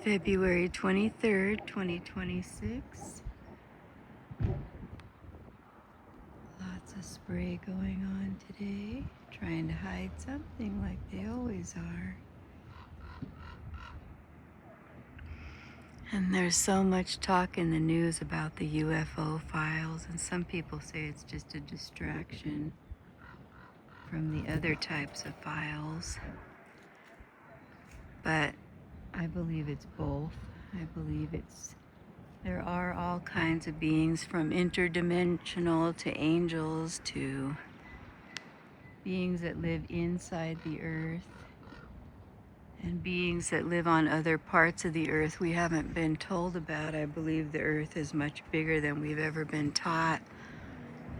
February 23rd, 2026. Lots of spray going on today, trying to hide something like they always are. And there's so much talk in the news about the UFO files, and some people say it's just a distraction from the other types of files. But I believe it's both. I believe there are all kinds of beings, from interdimensional to angels to beings that live inside the earth and beings that live on other parts of the earth we haven't been told about. I believe the earth is much bigger than we've ever been taught,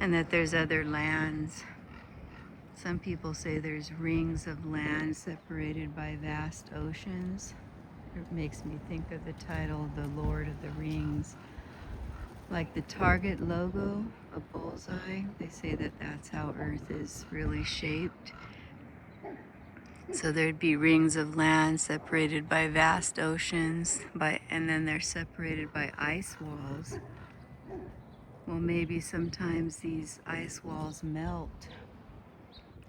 and that there's other lands. Some people say there's rings of land separated by vast oceans. It makes me think of the title, The Lord of the Rings. Like the Target logo, a bullseye, they say that that's how Earth is really shaped. So there'd be rings of land separated by vast oceans, and then they're separated by ice walls. Well, maybe sometimes these ice walls melt,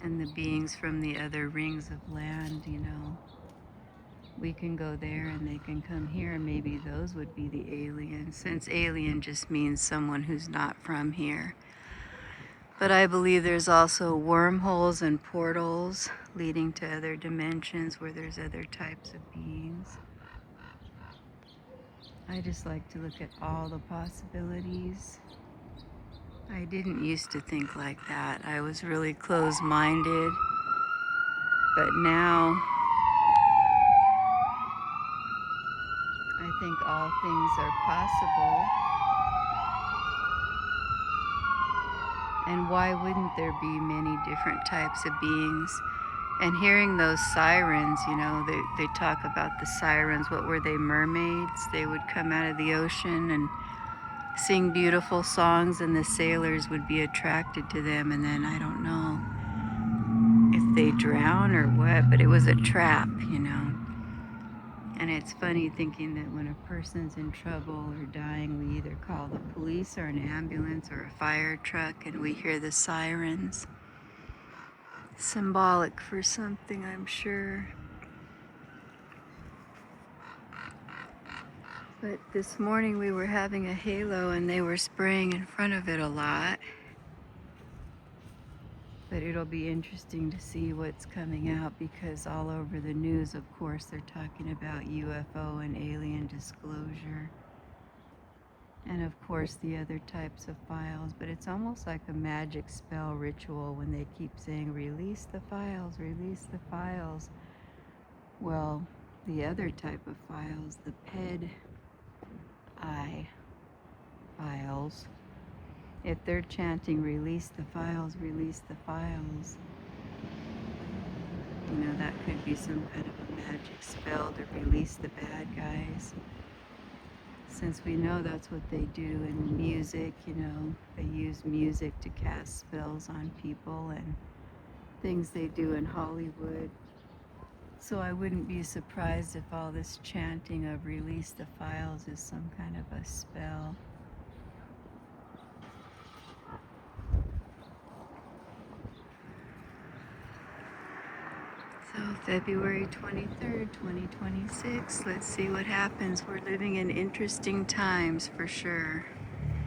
and the beings from the other rings of land, we can go there and they can come here, and maybe those would be the aliens, since alien just means someone who's not from here. But I believe there's also wormholes and portals leading to other dimensions where there's other types of beings. I just like to look at all the possibilities. I didn't used to think like that. I was really closed-minded, but now I think all things are possible. And why wouldn't there be many different types of beings? And hearing those sirens, they talk about the sirens. What were they, mermaids? They would come out of the ocean and sing beautiful songs, and the sailors would be attracted to them. And then I don't know if they drown or what, but it was a trap. And it's funny thinking that when a person's in trouble or dying, we either call the police or an ambulance or a fire truck, and we hear the sirens. Symbolic for something, I'm sure. But this morning we were having a halo and they were spraying in front of it a lot. But it'll be interesting to see what's coming out, because all over the news, of course, they're talking about UFO and alien disclosure. And of course the other types of files. But it's almost like a magic spell ritual when they keep saying, release the files, release the files. Well, the other type of files, the PED-I files, if they're chanting, release the files, that could be some kind of a magic spell to release the bad guys. Since we know that's what they do in music, they use music to cast spells on people and things they do in Hollywood. So I wouldn't be surprised if all this chanting of release the files is some kind of a spell. So February 23rd, 2026, let's see what happens. We're living in interesting times for sure.